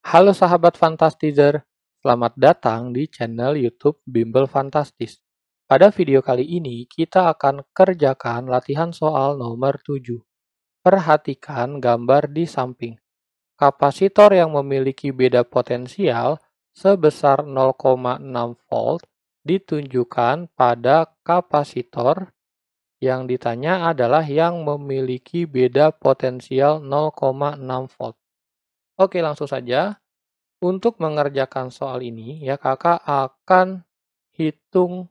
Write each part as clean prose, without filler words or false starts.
Halo sahabat Fantastizer, selamat datang di channel YouTube Bimbel Fantastis. Pada video kali ini kita akan kerjakan latihan soal nomor 7. Perhatikan gambar di samping. Kapasitor yang memiliki beda potensial sebesar 0,6 volt ditunjukkan pada kapasitor yang ditanya adalah yang memiliki beda potensial 0,6 volt. Oke, langsung saja. Untuk mengerjakan soal ini, ya kakak akan hitung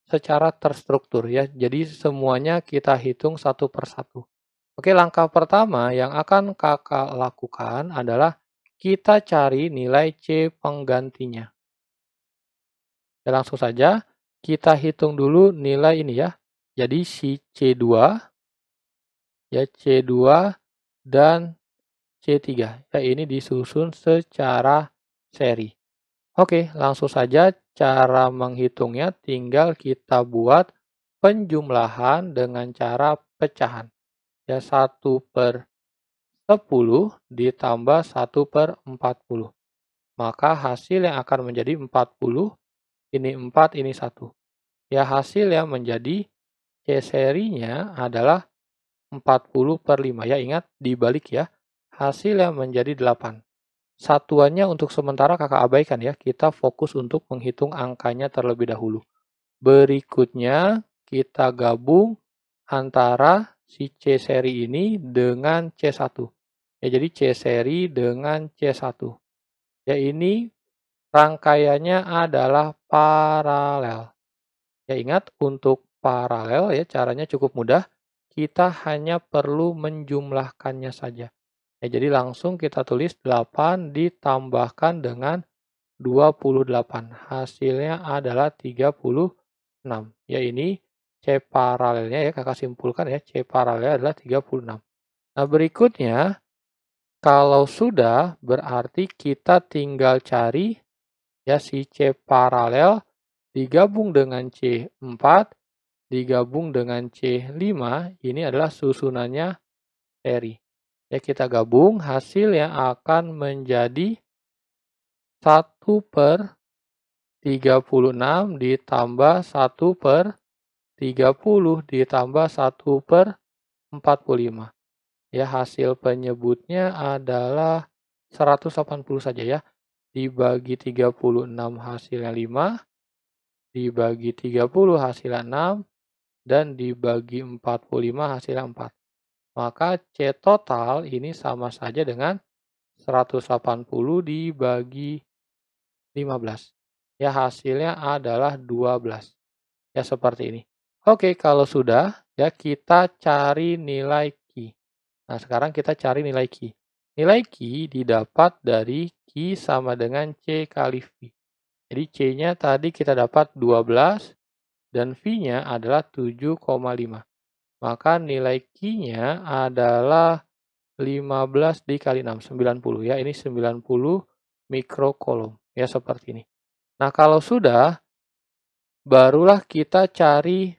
secara terstruktur ya. Jadi semuanya kita hitung satu persatu. Oke, langkah pertama yang akan kakak lakukan adalah kita cari nilai C penggantinya. Ya, langsung saja kita hitung dulu nilai ini ya. Jadi si C2, ya C2 dan C3. Ya, ini disusun secara seri. Oke, langsung saja cara menghitungnya tinggal kita buat penjumlahan dengan cara pecahan. Ya, 1/10 ditambah 1/40. Maka hasil yang akan menjadi 40, ini 4, ini 1. Ya, hasil yang menjadi C serinya adalah 40/5. Ya, ingat dibalik ya. Hasil yang menjadi 8. Satuannya untuk sementara kakak abaikan ya, kita fokus untuk menghitung angkanya terlebih dahulu. Berikutnya kita gabung antara si C seri ini dengan C1. Ya, jadi C seri dengan C1. Ya, ini rangkaiannya adalah paralel. Ya, ingat untuk paralel ya caranya cukup mudah. Kita hanya perlu menjumlahkannya saja. Ya, jadi langsung kita tulis 8 ditambahkan dengan 28. Hasilnya adalah 36. Ya, ini C paralelnya ya kakak simpulkan ya. C paralel adalah 36. Nah, berikutnya kalau sudah berarti kita tinggal cari ya si C paralel digabung dengan C4 digabung dengan C5, ini adalah susunannya seri. Ya, kita gabung, hasil yang akan menjadi 1/36 ditambah 1/30 ditambah 1/45. Ya, hasil penyebutnya adalah 180 saja ya. Dibagi 36 hasilnya 5, dibagi 30 hasilnya 6, dan dibagi 45 hasilnya 4. Maka C total ini sama saja dengan 180 dibagi 15. Ya, hasilnya adalah 12. Ya, seperti ini. Oke, kalau sudah, ya kita cari nilai Q. Nah, sekarang kita cari nilai Q. Nilai Q didapat dari Q sama dengan C kali V. Jadi C-nya tadi kita dapat 12 dan V-nya adalah 7,5. Maka nilai Q-nya adalah 15 dikali 6, 90 ya. Ini 90 mikrocoulomb. Ya, seperti ini. Nah, kalau sudah, barulah kita cari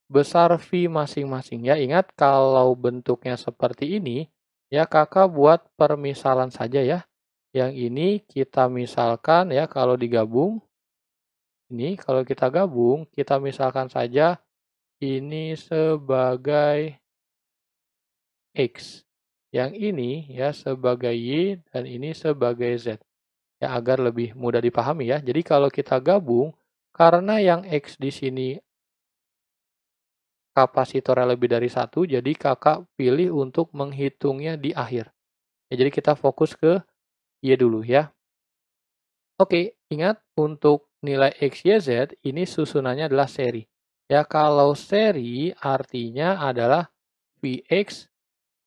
besar V masing-masing. Ya, ingat kalau bentuknya seperti ini, ya kakak buat permisalan saja ya. Yang ini kita misalkan ya kalau digabung, ini kalau kita gabung, kita misalkan saja ini sebagai X. Yang ini ya sebagai Y dan ini sebagai Z. Ya, agar lebih mudah dipahami ya. Jadi kalau kita gabung, karena yang X di sini kapasitornya lebih dari 1, jadi kakak pilih untuk menghitungnya di akhir. Ya, jadi kita fokus ke Y dulu ya. Oke, ingat untuk nilai X, Y, Z ini susunannya adalah seri. Ya, kalau seri artinya adalah Vx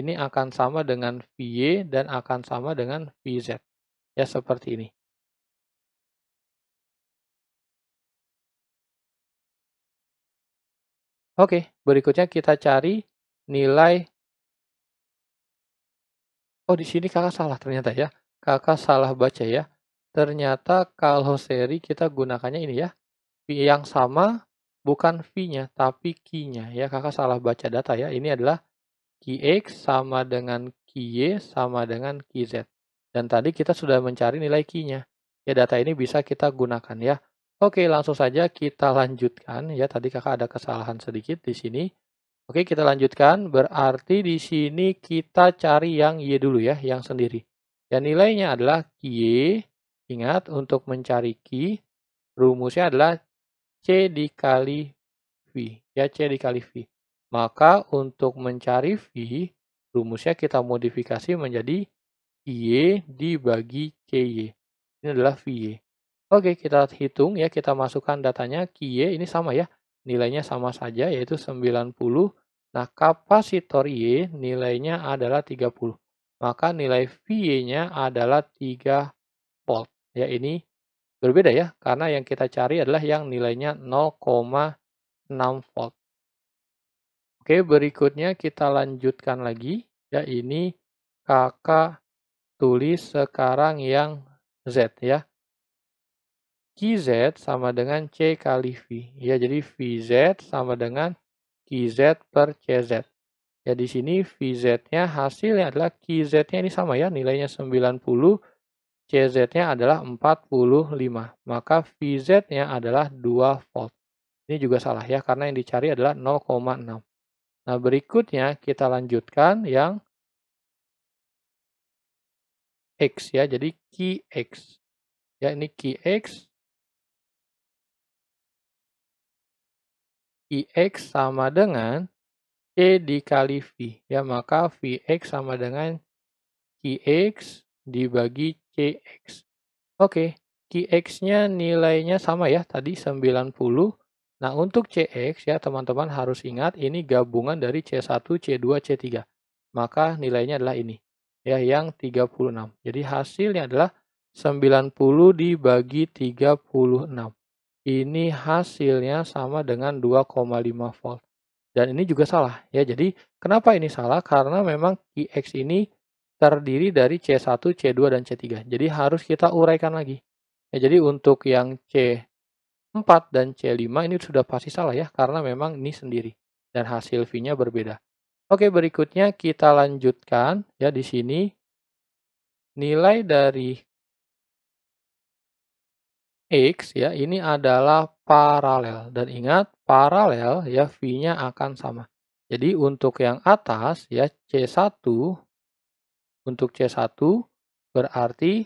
ini akan sama dengan Vy dan akan sama dengan Vz. Ya, seperti ini. Oke, berikutnya kita cari nilai. Oh, di sini kakak salah ternyata ya. Kakak salah baca ya. Ternyata kalau seri kita gunakannya ini ya. V yang sama bukan V-nya tapi Q-nya ya. Kakak salah baca data ya. Ini adalah Qx sama dengan Qy sama dengan Qz. Dan tadi kita sudah mencari nilai Q-nya. Ya, data ini bisa kita gunakan ya. Oke, langsung saja kita lanjutkan ya. Tadi Kakak ada kesalahan sedikit di sini. Oke, kita lanjutkan. Berarti di sini kita cari yang Y dulu ya, yang sendiri. Dan nilainya adalah Y. Ingat, untuk mencari Q, rumusnya adalah C dikali V. Ya, C dikali V. Maka untuk mencari V, rumusnya kita modifikasi menjadi Y dibagi CY. Ini adalah VY. Oke, kita hitung ya, kita masukkan datanya. QY ini sama ya, nilainya sama saja yaitu 90. Nah, kapasitor Y nilainya adalah 30. Maka nilai VY-nya adalah 3 volt. Ya, ini berbeda ya, karena yang kita cari adalah yang nilainya 0,6 volt. Oke, berikutnya kita lanjutkan lagi. Ya, ini kakak tulis sekarang yang Z ya. QZ sama dengan C kali V. Ya, jadi VZ sama dengan QZ per CZ. Ya, di sini VZ-nya hasilnya adalah QZ-nya ini sama ya, nilainya 90, CZ-nya adalah 45. Maka VZ-nya adalah 2 volt. Ini juga salah ya, karena yang dicari adalah 0,6. Nah, berikutnya kita lanjutkan yang X ya, jadi QX. Ya, ini QX. QX sama dengan C dikali V. Ya, maka Vx sama dengan Qx dibagi Cx. Oke, Qx-nya nilainya sama ya, tadi 90. Nah, untuk Cx ya teman-teman harus ingat ini gabungan dari C1, C2, C3. Maka nilainya adalah ini. Ya, yang 36. Jadi hasilnya adalah 90 dibagi 36. Ini hasilnya sama dengan 2,5 volt. Dan ini juga salah ya. Jadi kenapa ini salah? Karena memang Qx ini terdiri dari C1, C2, dan C3. Jadi harus kita uraikan lagi. Ya, jadi untuk yang C4 dan C5 ini sudah pasti salah ya. Karena memang ini sendiri. Dan hasil V-nya berbeda. Oke, berikutnya kita lanjutkan. Ya, di sini nilai dari X ya, ini adalah paralel. Dan ingat, paralel ya V-nya akan sama. Jadi untuk yang atas ya C1, untuk C1 berarti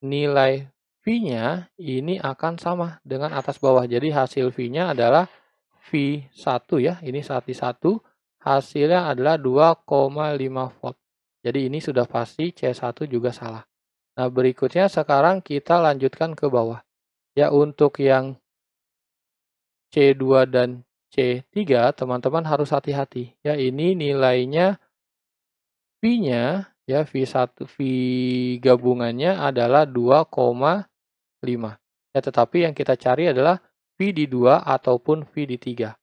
nilai V-nya ini akan sama dengan atas bawah. Jadi hasil V-nya adalah V1 ya, ini satu hasilnya adalah 2,5 volt. Jadi ini sudah pasti C1 juga salah. Nah, berikutnya sekarang kita lanjutkan ke bawah. Ya, untuk yang C2 dan C3, teman-teman harus hati-hati. Ya, ini nilainya V-nya, ya V1, V gabungannya adalah 2,5. Ya, tetapi yang kita cari adalah V di 2 ataupun V di 3.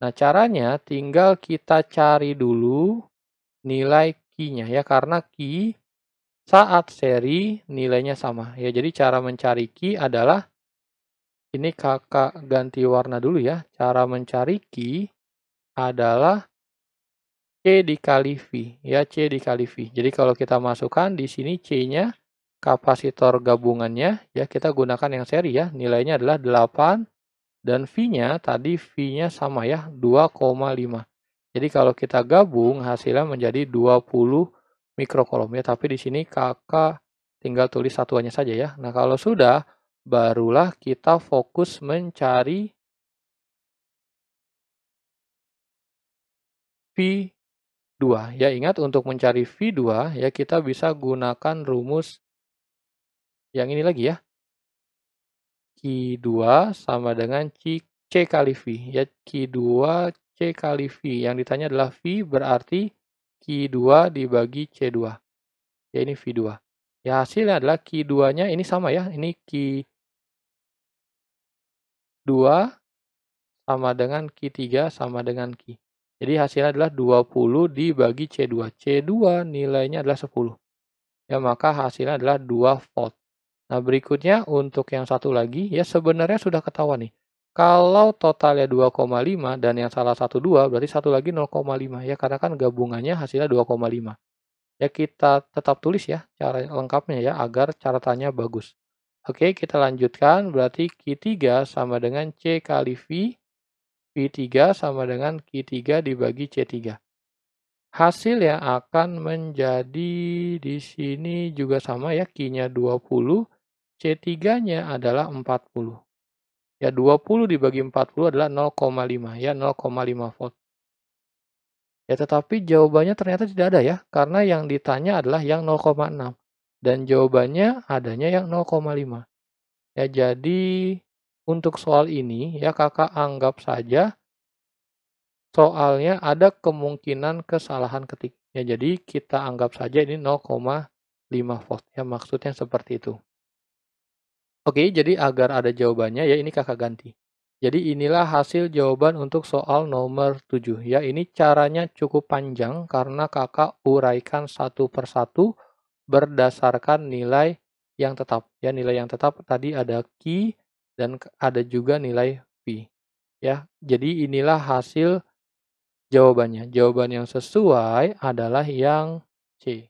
Nah, caranya tinggal kita cari dulu nilai Q-nya ya, karena Q saat seri nilainya sama. Ya, jadi cara mencari Q adalah ini kakak ganti warna dulu ya. Cara mencari Q adalah C dikali V. Ya, C dikali V. Jadi kalau kita masukkan di sini C-nya, kapasitor gabungannya, ya kita gunakan yang seri ya. Nilainya adalah 8. Dan V-nya, tadi V-nya sama ya, 2,5. Jadi kalau kita gabung, hasilnya menjadi 20 mikrokolom ya. Tapi di sini kakak tinggal tulis satuannya saja ya. Nah, kalau sudah, barulah kita fokus mencari V2. Ya, ingat untuk mencari V2, ya kita bisa gunakan rumus yang ini lagi ya. Q2 sama dengan C kali V. Ya, Q2 C kali V. Yang ditanya adalah V berarti Q2 dibagi C2. Ya, ini V2. Ya, hasilnya adalah Q2-nya ini sama ya. Ini Q2 sama dengan Q3 sama dengan Q. Jadi hasilnya adalah 20 dibagi C2. C2 nilainya adalah 10. Ya, maka hasilnya adalah 2 volt. Nah, berikutnya untuk yang satu lagi, ya sebenarnya sudah ketahuan nih. Kalau totalnya 2,5 dan yang salah satu 2, berarti satu lagi 0,5. Ya, karena kan gabungannya hasilnya 2,5. Ya kita tetap tulis ya cara lengkapnya ya agar catatannya bagus. Oke, kita lanjutkan. Berarti Q3 sama dengan C kali V. V3 sama dengan Q3 dibagi C3. Hasil yang akan menjadi di sini juga sama ya, Q-nya 20, C3-nya adalah 40. Ya, 20 dibagi 40 adalah 0,5 ya, 0,5 volt. Ya, tetapi jawabannya ternyata tidak ada ya, karena yang ditanya adalah yang 0,6 dan jawabannya adanya yang 0,5. Ya, jadi untuk soal ini ya Kakak anggap saja soalnya ada kemungkinan kesalahan ketik. Ya, jadi kita anggap saja ini 0,5 volt ya, maksudnya seperti itu. Oke, jadi agar ada jawabannya ya ini Kakak ganti. Jadi inilah hasil jawaban untuk soal nomor 7 ya. Ini caranya cukup panjang karena Kakak uraikan satu persatu berdasarkan nilai yang tetap. Ya, nilai yang tetap tadi ada Q dan ada juga nilai V. Ya, jadi inilah hasil jawabannya. Jawaban yang sesuai adalah yang C.